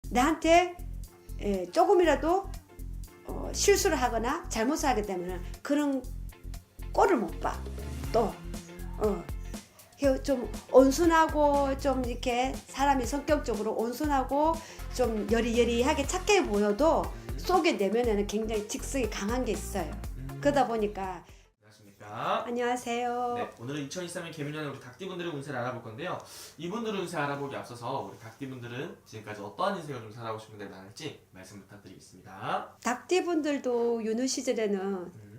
나한테 조금이라도 실수를 하거나 잘못을 하게 되면 그런 꼴을 못 봐. 또 좀 온순하고 좀 이렇게 사람이 성격적으로 온순하고 좀 여리여리하게 착해 보여도 속에 내면에는 굉장히 직성이 강한 게 있어요. 그러다 보니까. 안녕하십니까. 안녕하세요. 네, 오늘은 2023년 개미년의 우리 닭띠분들의 운세를 알아볼 건데요. 이분들 운세 알아보기 앞서서 우리 닭띠분들은 지금까지 어떠한 인생을 좀 살아오신 분들이 많을지 말씀 부탁드리겠습니다. 닭띠분들도 유느 시절에는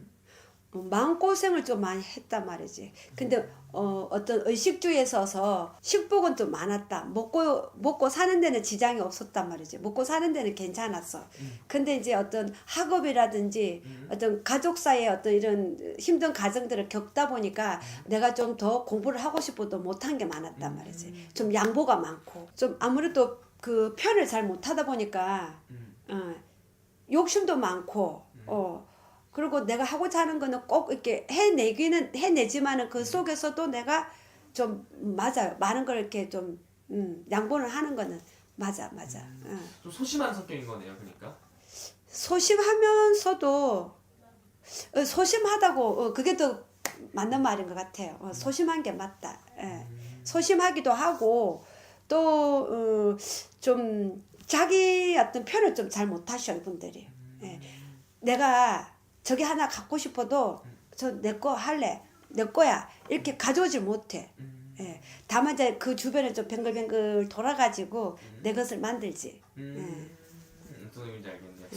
마음고생을 좀 많이 했단 말이지. 근데 어떤 의식주에 서서 식복은 좀 많았다. 먹고 사는 데는 지장이 없었단 말이지. 먹고 사는 데는 괜찮았어. 근데 이제 어떤 학업이라든지 어떤 가족 사이에 어떤 이런 힘든 과정들을 겪다 보니까 내가 좀 더 공부를 하고 싶어도 못한 게 많았단 말이지. 좀 양보가 많고 좀 아무래도 그 편을 잘 못하다 보니까 욕심도 많고 그리고 내가 하고자 하는 거는 꼭 이렇게 해내지만은 그 속에서도 내가 좀 맞아요. 많은 걸 이렇게 좀 양보를 하는 거는 맞아. 좀 소심한 성격인 거네요, 그러니까. 소심하면서도 소심하다고 그게 더 맞는 말인 것 같아요. 소심한 게 맞다. 소심하기도 하고 또 좀 자기 어떤 표현을 좀 잘 못하셔 이분들이. 내가 저기 하나 갖고 싶어도 저 내 거 할래, 내 거야 이렇게 가져오질 못해. 다만 이제 그 주변에 좀 뱅글뱅글 돌아가지고 내 것을 만들지. 무슨 의미인지 알겠네요.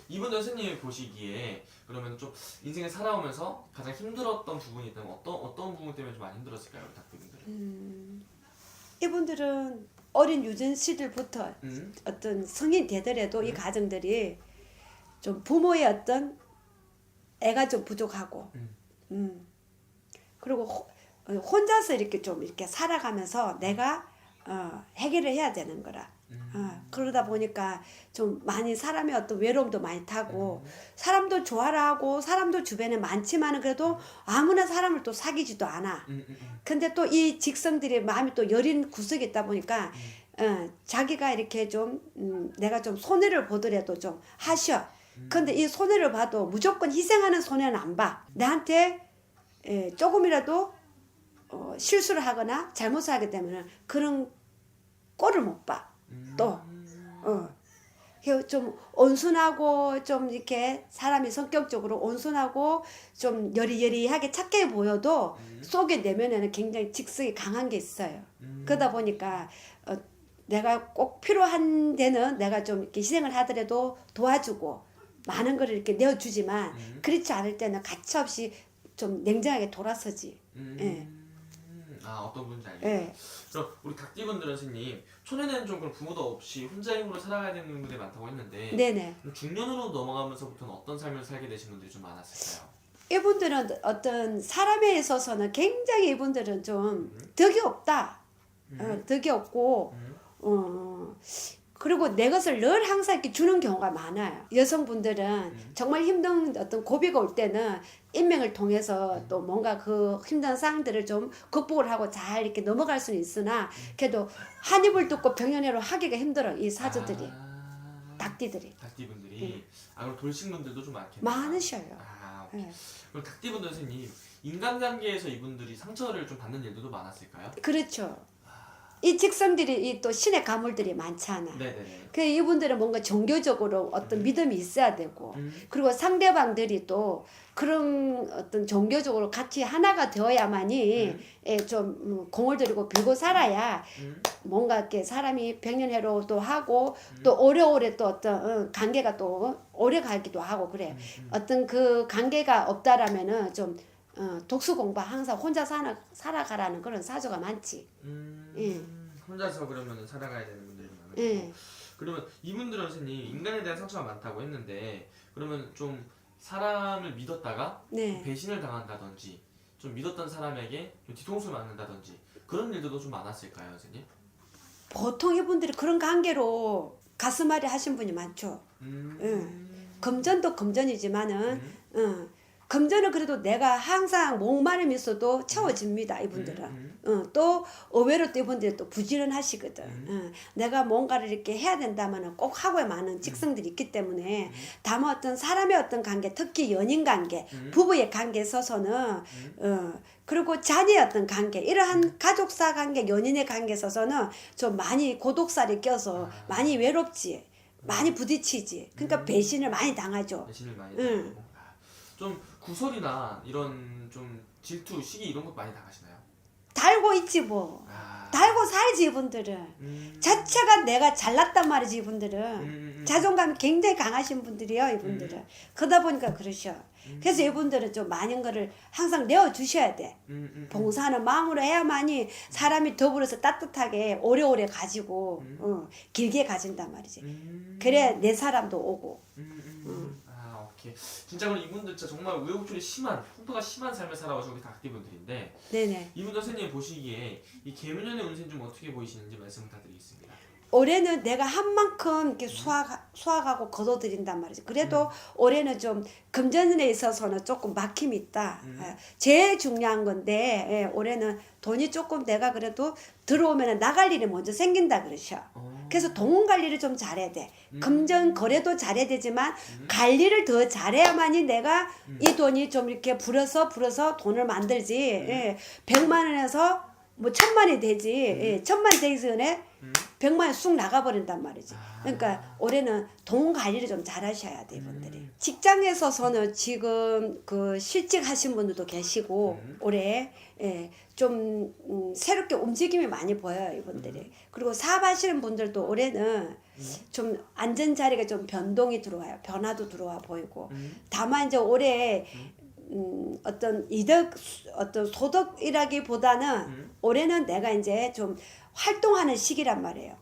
이분 선생님이 보시기에 그러면 좀 인생을 살아오면서 가장 힘들었던 부분이 있다면 어떤 부분 때문에 좀 많이 힘들었을까요, 우리 닭띠분들은? 이분들은 어린 유전 시절부터 어떤 성인 되더라도 이 가정들이 좀 부모의 어떤 애가 좀 부족하고 그리고 혼자서 이렇게 좀 이렇게 살아가면서 내가 해결을 해야 되는 거라. 그러다 보니까 좀 많이 사람의 어떤 외로움도 많이 타고 사람도 좋아라 하고 사람도 주변에 많지만은 그래도 아무나 사람을 또 사귀지도 않아. 근데 또 이 직성들이 마음이 또 여린 구석이 있다 보니까 자기가 이렇게 좀 내가 좀 손해를 보더라도 좀 하셔. 근데 이 손해를 봐도 무조건 희생하는 손해는 안 봐. 나한테 조금이라도 실수를 하거나 잘못을 하게 되면 그런 꼴을 못 봐. 또 좀 온순하고 좀 이렇게 사람이 성격적으로 온순하고 좀 여리여리하게 착해 보여도 속에 내면에는 굉장히 직성이 강한 게 있어요. 그러다 보니까 내가 꼭 필요한 데는 내가 좀 이렇게 희생을 하더라도 도와주고 많은 걸 이렇게 내어주지만 그렇지 않을 때는 가차없이 좀 냉정하게 돌아서지. 어떤 분인지 알겠네요. 예. 그럼 우리 닭띠분들은 선생님 초년에는 좀 그런 부모도 없이 혼자 힘으로 살아가야 되는 분들이 많다고 했는데 네네. 중년으로 넘어가면서부터는 어떤 삶을 살게 되신 분들이 좀 많았을까요? 이분들은 어떤 사람에 있어서는 굉장히 이분들은 좀 덕이 없다. 덕이 없고 그리고 내 것을 늘 항상 이렇게 주는 경우가 많아요. 여성분들은 정말 힘든 어떤 고비가 올 때는 인명을 통해서 또 뭔가 그 힘든 상황들을 좀 극복을 하고 잘 이렇게 넘어갈 수는 있으나 그래도 한 입을 듣고 병연애로 하기가 힘들어 이 사주들이. 닭띠들이. 닭띠분들이 그럼 돌싱분들도 좀 많겠네요. 많으셔요. 그럼 닭띠분들 선생님 인간관계에서 이분들이 상처를 좀 받는 일들도 많았을까요? 그렇죠. 이 직성들이 또 신의 가물들이 많잖아. 네네네. 그 이분들은 뭔가 종교적으로 어떤 믿음이 있어야 되고 그리고 상대방들이 또 그런 어떤 종교적으로 같이 하나가 되어야만이 좀 공을 들이고 빌고 살아야 뭔가 이렇게 사람이 백년해로도 하고 또 오래오래 또 어떤 관계가 또 오래 가기도 하고 그래. 어떤 그 관계가 없다라면은 좀 독수 공부 항상 혼자 살아가라는 그런 사주가 많지. 혼자서 그러면 살아가야 되는 분들이 많고 그러면 이분들은 선생님 인간에 대한 상처가 많다고 했는데 그러면 좀 사람을 믿었다가 좀 배신을 당한다든지 좀 믿었던 사람에게 좀 뒤통수를 맞는다든지 그런 일들도 좀 많았을까요, 선생님? 보통 이분들이 그런 관계로 가슴앓이 하신 분이 많죠. 금전도 금전이지만은 금전은 그래도 내가 항상 목마름이 있어도 채워집니다. 이분들은. 또 의외로 또 이분들이 또 부지런하시거든. 내가 뭔가를 이렇게 해야 된다면 꼭 하고야 마는 직성들이 있기 때문에 다만 어떤 사람의 어떤 관계, 특히 연인 관계, 부부의 관계에 있어서는 그리고 자녀의 어떤 관계, 이러한 가족사 관계, 연인의 관계에 있어서는 좀 많이 고독살이 껴서 많이 외롭지, 많이 부딪히지. 그러니까 배신을 많이 당하죠. 배신을 많이 당하고. 좀 구설이나 이런 좀 질투, 시기 이런 것 많이 당하시나요? 달고 있지 뭐. 달고 살지 이분들은. 자체가 내가 잘났단 말이지 이분들은. 자존감이 굉장히 강하신 분들이요 이분들은. 그러다 보니까 그러셔. 그래서 이분들은 좀 많은 거를 항상 내어주셔야 돼. 봉사하는 마음으로 해야만이 사람이 더불어서 따뜻하게 오래오래 가지고 길게 가진단 말이지. 그래 내 사람도 오고. 오케이. 진짜 그럼 이분들 진짜 정말 우여곡절이 심한, 풍파가 심한 삶을 살아오신 우리 닭띠분들인데 네네. 이분들 선생님 보시기에 이 개묘년의 운세는 좀 어떻게 보이시는지 말씀 부탁드리겠습니다. 올해는 내가 한 만큼 이렇게 수확하고 거둬들인단 말이지. 그래도 올해는 좀 금전에 있어서는 조금 막힘이 있다. 제일 중요한 건데 올해는 돈이 조금 내가 그래도 들어오면 나갈 일이 먼저 생긴다 그러셔. 그래서 돈 관리를 좀 잘해야 돼. 금전 거래도 잘해야 되지만 관리를 더 잘해야만이 내가 이 돈이 좀 이렇게 불어서 돈을 만들지. 100만 원에서 뭐 1000만이 되지. 1000만 되기 전에 100만이 쑥 나가버린단 말이지. 그러니까 올해는 돈 관리를 좀 잘 하셔야 돼, 이분들이. 직장에서는 지금 그 실직하신 분들도 계시고, 올해, 좀, 새롭게 움직임이 많이 보여요, 이분들이. 그리고 사업하시는 분들도 올해는 좀 안전자리가 좀 변동이 들어와요. 변화도 들어와 보이고. 다만 이제 올해, 어떤 이득, 어떤 소득이라기보다는 올해는 내가 이제 좀 활동하는 시기란 말이에요.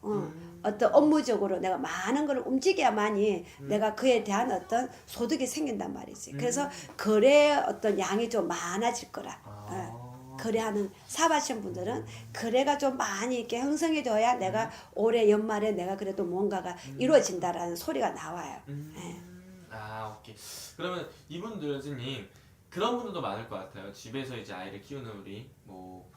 어떤 업무적으로 내가 많은 걸 움직여야만이 내가 그에 대한 어떤 소득이 생긴단 말이지. 그래서 거래 어떤 양이 좀 많아질 거라. 거래하는 사업하시는 분들은 거래가 좀 많이 이렇게 형성이 되어야 내가 올해 연말에 내가 그래도 뭔가가 이루어진다라는 소리가 나와요. 오케이. 그러면 이분들 선생님 그런 분들도 많을 것 같아요. 집에서 이제 아이를 키우는 우리 뭐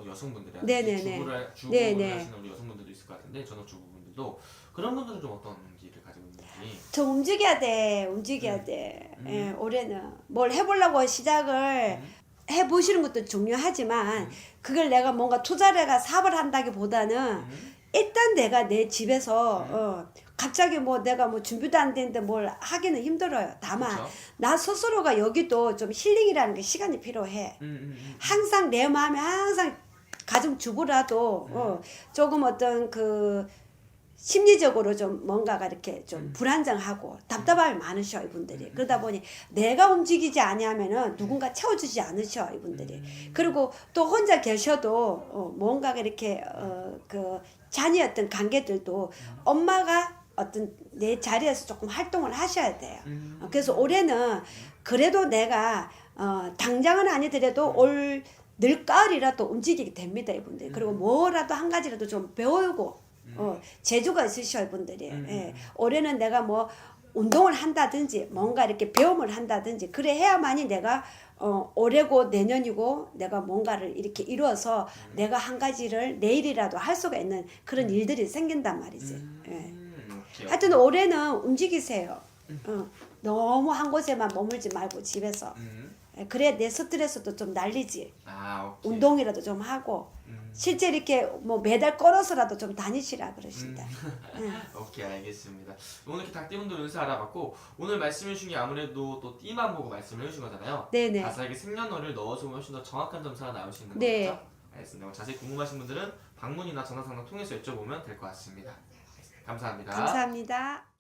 여성분들이나 주부를 하시는 우리 여성분들도 있을 것 같은데 전업주부분들도 그런 분들은 좀 어떤 길을 가지고 있는지. 저 움직여야 돼. 올해는 뭘 해보려고 시작을 해보시는 것도 중요하지만 그걸 내가 뭔가 투자를 해가 사업을 한다기보다는 일단 내가 내 집에서 갑자기 뭐 내가 뭐 준비도 안 되는데 뭘 하기는 힘들어요. 다만 그쵸? 나 스스로가 여기도 좀 힐링이라는 게 시간이 필요해. 항상 내 마음에 항상 가정주부라도 조금 어떤 그 심리적으로 좀 뭔가가 이렇게 좀 불안정하고 답답함이 많으셔 이분들이. 그러다 보니 내가 움직이지 아니하면은 누군가 채워주지 않으셔 이분들이. 그리고 또 혼자 계셔도 뭔가가 이렇게 그 자녀 어떤 관계들도 엄마가 어떤 내 자리에서 조금 활동을 하셔야 돼요. 그래서 올해는 그래도 내가 당장은 아니더라도 올 늦가을이라도 움직이게 됩니다 이분들이. 그리고 뭐라도 한 가지라도 좀 배우고 재주가 있으셔 이분들이. 올해는 내가 뭐 운동을 한다든지 뭔가 이렇게 배움을 한다든지 그래 해야만이 내가 올해고 내년이고 내가 뭔가를 이렇게 이루어서 내가 한 가지를 내일이라도 할 수가 있는 그런 일들이 생긴단 말이지. 하여튼 올해는 움직이세요. 너무 한 곳에만 머물지 말고 집에서. 그래 내 스트레스도 좀 날리지. 운동이라도 좀 하고 실제 이렇게 뭐 매달 걸어서라도 좀 다니시라 그러신다. 오케이, 알겠습니다. 오늘 이렇게 닭띠분들 운세 알아봤고 오늘 말씀해 주신 게 아무래도 또 띠만 보고 말씀을 해주신 거잖아요. 네네. 가사에게 생년월일 넣어주면 훨씬 더 정확한 점수가 나올 수 있는 네. 거죠? 알겠습니다. 자세히 궁금하신 분들은 방문이나 전화 상담 통해서 여쭤보면 될 것 같습니다. 감사합니다. 감사합니다.